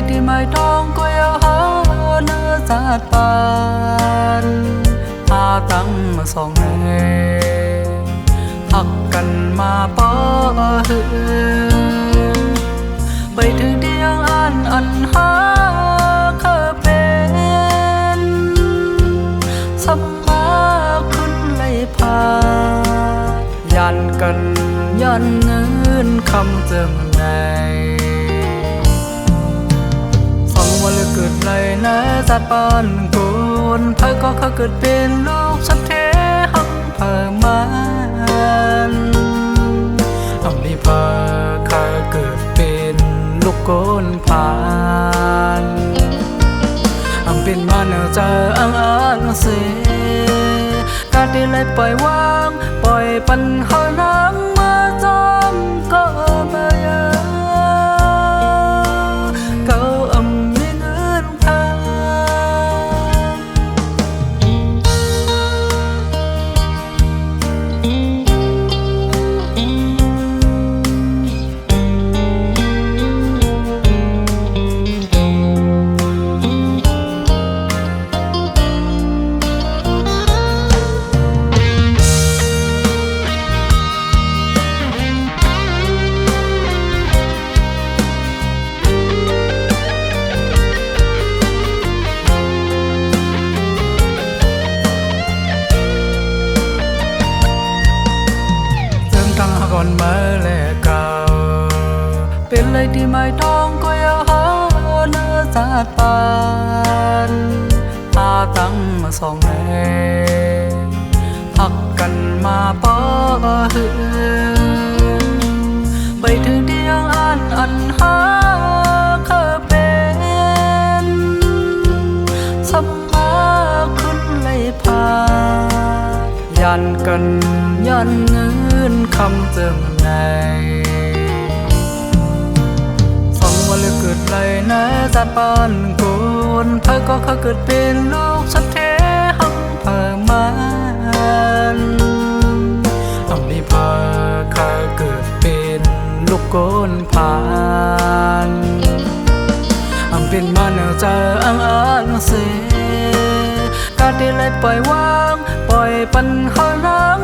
ที่ไม่ต้องก็ยาหาเนื้อจัดปานหาตั้งมาสองแห่พักกันมาป้อหือไปถึงเดียงอันหาเคยเป็นสัมมาขึ้นเลยพายันกันยันเงินคำเจิมไงฟังว่าเลยเกิดเลยนะจัดปานกุนเธอก็เคยเกิดเป็นลูกสักเทหังเพิ่มมันเอาดีพาเคยเกิดเป็นลูกโกนผ่านอันเป็นมาเนื้อจะอังเสการที่เลยปล่อยวางปล่อยปัญหานังมาจอมก็มาเยอะเขาไม่เงินทางก่อนมาแลกเก่าเป็นเลยที่ไม่ต้องก็ยาหาเนื้อจัดปานหาตั้งมาสองแห่พักกันมาป้อหือไปถึงเดียงอันหาเคยเป็นสัมมาขึ้นเลยพายันกันยันเงินคำเจิมไงฟังว่าเลยเกิดเลยนะจัดปานกุนเธอก็เคยเกิดเป็นลูกสักเทหังเพิ่มมันเอาดีพาเคยเกิดเป็นลูกโกนผ่านอันเป็นมาเนื้อจะอังเสการที่เลยปล่อยวางปล่อยปัญหานัง